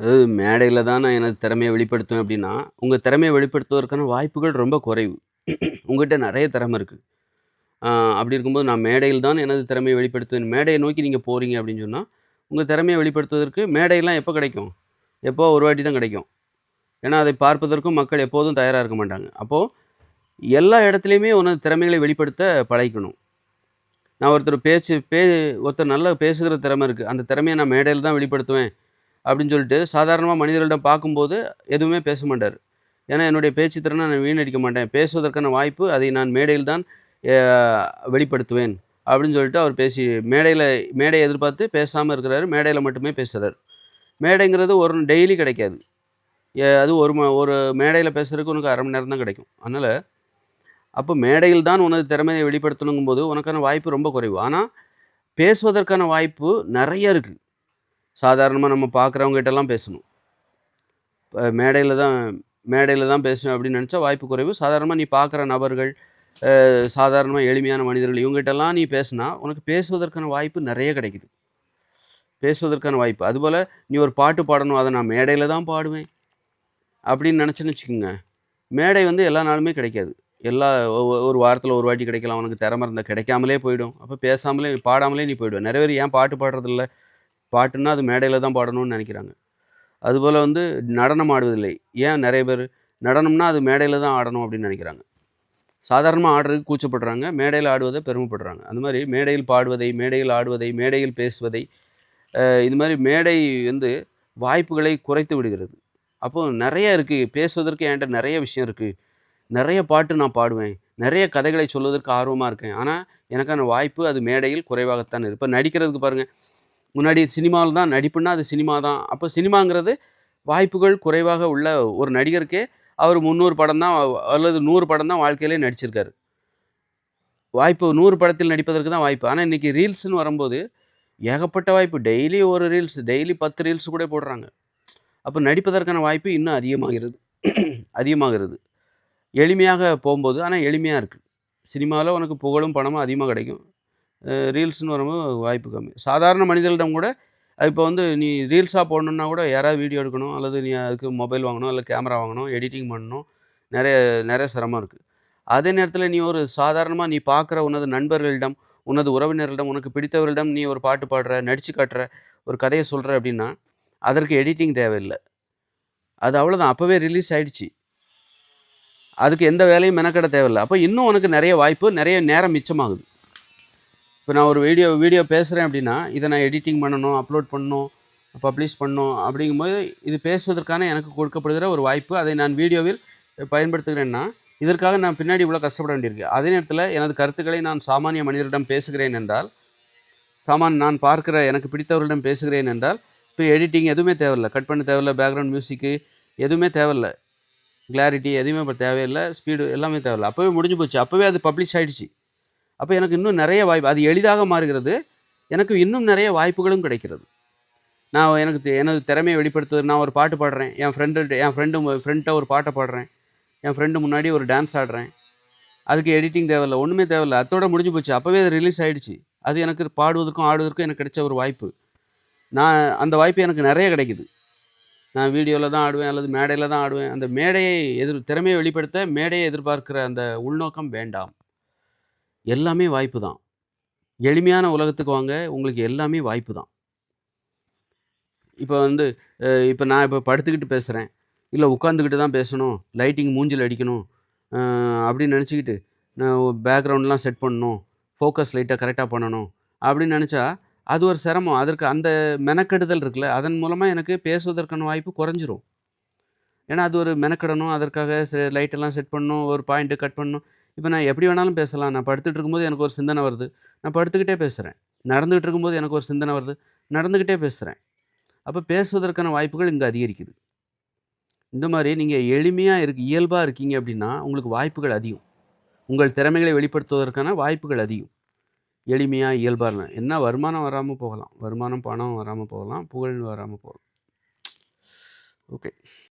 அதாவது மேடையில தான் நான் எனது திறமைய வெளிப்படுத்துவேன் அப்படின்னா, உங்க திறமைய வெளிப்படுத்துவதற்கான வாய்ப்புகள் ரொம்ப குறைவு. உங்ககிட்ட நெறைய திறமை இருக்கு. ஆ அப்படி இருக்கும்போது நான் மேடையில் தான் எனது திறமைய வெளிப்படுத்துவேன். மேடைய நோக்கி நீங்க போறீங்க அப்படின்னு சொன்னா, உங்க திறமைய வெளிப்படுத்துவதற்கு மேடைலாம் எப்ப கிடைக்கும்? எப்போ ஒரு வாட்டி தான் கிடைக்கும். ஏன்னா, அதை பார்ப்பதற்கும் மக்கள் எப்போதும் தயாரா இருக்க மாட்டாங்க. அப்போ எல்லா இடத்துலயுமே உனது திறமைகளை வெளிப்படுத்த பழகிக்கணும். நான் ஒருத்தர் நல்லா பேசுகிற திறமை இருக்கு. அந்த திறமைய நான் மேடையில தான் வெளிப்படுத்துவேன். அப்படின்னு சொல்லிட்டு சாதாரணமா மனிதர்களிடம் பார்க்கும்போது எதுவுமே பேச மாட்டாரு. ஏன்னா, என்னுடைய பேச்சு திறன நான் வீணடிக்க மாட்டேன். பேசுவதற்கான வாய்ப்பு அதை நான் மேடையில் தான் அ வெளிப்படுத்துவேன். அப்படின்னு சொல்லிட்டு அவர் மேடைய எதிர்பார்த்து பேசாம இருக்கிறாரு. மேடையில மட்டுமே பேசுறாரு. மேடைங்கிறது ஒரு டெய்லி கிடைக்காது. அது ஒரு மேடையில பேசுறதுக்கு உனக்கு 1/2 மணி நேரம் தான் கிடைக்கும். அதனால, அப்போ மேடையில் தான் உனது திறமையை வெளிப்படுத்தணுங்கும்போது உனக்கான வாய்ப்பு ரொம்ப குறைவு. ஆனா, பேசுவதற்கான வாய்ப்பு நெறைய இருக்கு. சாதாரணமா நம்ம பார்க்குறவங்ககிட்டலாம் பேசணும். மேடையில தான் மேடையில தான் பேசுவேன் அப்படின்னு நெனச்சா வாய்ப்பு குறைவு. சாதாரணமா நீ பார்க்குற நபர்கள், சாதாரணமா எளிமையான மனிதர்கள் இவங்ககிட்டலாம் நீ பேசுனா, உனக்கு பேசுவதற்கான வாய்ப்பு நெறைய கிடைக்குது. பேசுவதற்கான வாய்ப்பு. அதுபோல நீ ஒரு பாட்டு பாடணும், அத நான் மேடையில தான் பாடுவேன் அப்படின்னு நெனச்சேன்னு வச்சுக்கங்க, மேடை வந்து எல்லா நாளுமே கிடைக்காது. எல்லா ஒ ஒ ஒரு வாரத்தில ஒரு வாட்டி கிடைக்கலாம். உனக்கு திறமை இருந்தா கிடைக்காமலே போயிடும். அப்ப பேசாமலே பாடாமலே நீ போயிடுவ. நெறைய பேர் ஏன் பாட்டு பாடுறதில்ல? பாட்டுன்னா அது மேடையில தான் பாடணும்னு நெனைக்கிறாங்க. அதுபோல வந்து நடனம் ஆடுவதில்லை. ஏன் நெறைய பேரு? நடனம்னா அது மேடையில தான் ஆடணும் அப்படின்னு நெனைக்கிறாங்க. சாதாரணமா ஆடுறதுக்கு கூச்சப்படுறாங்க. மேடையில ஆடுவத பெருமைப்படுறாங்க. அந்த மாரி மேடையில் பாடுவதை, மேடையில் ஆடுவதை, மேடையில் பேசுவதை, இது மாரி மேடை வந்து வாய்ப்புகளை குறைத்து விடுகிறது. அப்போ நெறைய இருக்கு. பேசுவதற்கு என்ட்ட நெறைய விஷயம் இருக்கு. நெறைய பாட்டு நான் பாடுவேன். நெறைய கதைகளை சொல்வதற்கு ஆர்வமா இருக்கேன். ஆனா, எனக்கான வாய்ப்பு அது மேடையில் குறைவாகத்தான் இருக்கு. இப்ப நடிக்கிறதுக்கு பாருங்க. முன்னாடி சினிமால தான் நடிப்புன்னா அது சினிமா தான். அப்ப சினிமாங்கிறது வாய்ப்புகள் குறைவாக உள்ள ஒரு நடிகருக்கே அவர் 300 படம் தான் அல்லது 100 படம் தான் வாழ்க்கையிலே நடிச்சிருக்காரு. வாய்ப்பு 100 படத்தில் நடிப்பதற்கு தான் வாய்ப்பு. ஆனா, இன்னைக்கு ரீல்ஸ்ன்னு வரும்போது ஏகப்பட்ட வாய்ப்பு. டெய்லி 10 ரீல்ஸ் கூட போடுறாங்க. அப்ப நடிப்பதற்கான வாய்ப்பு இன்னும் அதிகமாகிறது. அதிகமாகிறது. எளிமையாக போம்போது ஆனா எளிமையா இருக்கு. சினிமால உனக்கு புகழும், பணமும் அதிகமா கிடைக்கும். ரீல்ஸ்ன்னு வரும்போது வாய்ப்பு கம்மி. சாதாரண மனிதர்களிடம் கூட இப்போ வந்து நீ ரீல்ஸா போடணும்னா கூட யாராவது வீடியோ எடுக்கணும், அல்லது நீ அதுக்கு மொபைல் வாங்கணும், இல்ல கேமரா வாங்கணும், எடிட்டிங் பண்ணணும். நெறைய நெறைய சிரமம் இருக்கு. அதே நேரத்தில நீ ஒரு சாதாரணமா நீ பார்க்குற உனது நண்பர்களிடம், உனது உறவினர்களிடம், உனக்கு பிடித்தவர்களிடம் நீ ஒரு பாட்டு பாடுற, நடிச்சு காட்டுற, ஒரு கதைய சொல்ற அப்படின்னா, அதற்கு எடிட்டிங் தேவையில்ல. அது அவ்வளோதான். அப்பவே ரிலீஸ் ஆயிடுச்சு. அதுக்கு எந்த வேலையும் மெனக்கெட தேவையில்ல. அப்ப இன்னும் உனக்கு நெறைய வாய்ப்பு, நெறைய நேரம் மிச்சமாகுது. இப்ப நான் ஒரு வீடியோ வீடியோ பேசுறேன் அப்படின்னா, இத நான் எடிட்டிங் பண்ணணும், அப்லோட் பண்ணணும், பப்ளிஷ் பண்ணணும் அப்படிங்கும்போது, இது பேசுவதற்கான எனக்கு கொடுக்கப்படுகிற ஒரு வாய்ப்பு. அதை நான் வீடியோவில் பயன்படுத்துகிறேன்னா, இதற்காக நான் பின்னாடி இவ்வளோ கஷ்டப்பட வேண்டியிருக்கு. அதே நேரத்தில எனது கருத்துக்களை நான் சாமானிய மனிதரிடம் பேசுகிறேன் என்றால், நான் பார்க்கிற எனக்கு பிடித்தவர்களிடம் பேசுகிறேன் என்றால், இப்ப எடிட்டிங் எதுவுமே தேவையில்ல. கட் பண்ண தேவையில்ல. பேக்கிரவுண்ட் மியூசிக்கு எதுவுமே தேவையில்ல. கிளாரிட்டி எதுவுமே இப்ப தேவையில்ல. ஸ்பீடு எல்லாமே தேவையில்ல. அப்பவே முடிஞ்சு போச்சு. அப்பவே அது பப்ளிஷ் ஆயிடுச்சு. அப்ப எனக்கு இன்னும் நெறைய வாய்ப்பு அது எளிதாக மாறுகிறது. எனக்கு இன்னும் நெறைய வாய்ப்புகளும் கிடைக்கிறது. நான் எனது திறமைய வெளிப்படுத்துவது நான் ஒரு பாட்டு பாடுறேன். என் ஃப்ரெண்ட்ட ஒரு பாட்ட பாடுறேன். என் ஃப்ரெண்டு முன்னாடி ஒரு டான்ஸ் ஆடுறேன். அதுக்கு எடிட்டிங் தேவையில்ல. ஒண்ணுமே தேவையில்ல. அத்தோட முடிஞ்சு போச்சு. அப்பவே அது ரிலீஸ் ஆயிடுச்சு. அது எனக்கு பாடுவதற்கும், ஆடுவதற்கும் எனக்கு கிடைச்ச ஒரு வாய்ப்பு. நான் அந்த வாய்ப்பு எனக்கு நெறைய கிடைக்குது. நான் வீடியோல தான் ஆடுவேன் அல்லது மேடையில தான் ஆடுவேன். அந்த திறமைய வெளிப்படுத்த மேடையை எதிர்பார்க்கிற அந்த உள்நோக்கம் வேண்டாம். எல்லாமே வாய்ப்பு தான். எளிமையான உலகத்துக்கு வாங்க. உங்களுக்கு எல்லாமே வாய்ப்பு தான். இப்ப வந்து இப்ப நான் படுத்துக்கிட்டு பேசுறேன். இல்ல உட்காந்துக்கிட்டு தான் பேசணும். லைட்டிங் மூஞ்சில அடிக்கணும். அ அப்படின்னு நெனச்சுக்கிட்டு, நான் பேக்கிரவுண்ட்லாம் செட் பண்ணணும். ஃபோக்கஸ் லைட்டா கரெக்ட்டா பண்ணணும். அப்படின்னு நெனச்சா, அது ஒரு சிரமம். அதற்கு அந்த மெனக்கெடுதல் இருக்குல்ல, அதன் மூலமா எனக்கு பேசுவதற்கான வாய்ப்பு குறைஞ்சிரும். ஏன்னா, அது ஒரு மெனக்கெடணும். அதற்காக லைட்டெல்லாம் செட் பண்ணணும். ஒரு பாயிண்ட்ட கட் பண்ணணும். இப்ப நான் எப்படி வேணாலும் பேசலாம். நான் படுத்துட்டு இருக்கும்போது எனக்கு ஒரு சிந்தனை வருது. நான் படுத்துக்கிட்டே பேசுறேன். நடந்துகிட்டு இருக்கும்போது எனக்கு ஒரு சிந்தனை வருது. நடந்துகிட்டே பேசுறேன். அப்ப பேசுவதற்கான வாய்ப்புகள் இங்க அதிகரிக்குது. இந்த மாரி நீங்க இயல்பா இருக்கீங்க அப்படின்னா, உங்களுக்கு வாய்ப்புகள் அதிகம். உங்கள் திறமைகளை வெளிப்படுத்துவதற்கான வாய்ப்புகள் அதிகம். எளிமையா, இயல்பா என்ன வருமானம் வராம போகலாம். வருமானம், பணம் வராம போகலாம். புகழ் வராம போகலாம். ஓகே.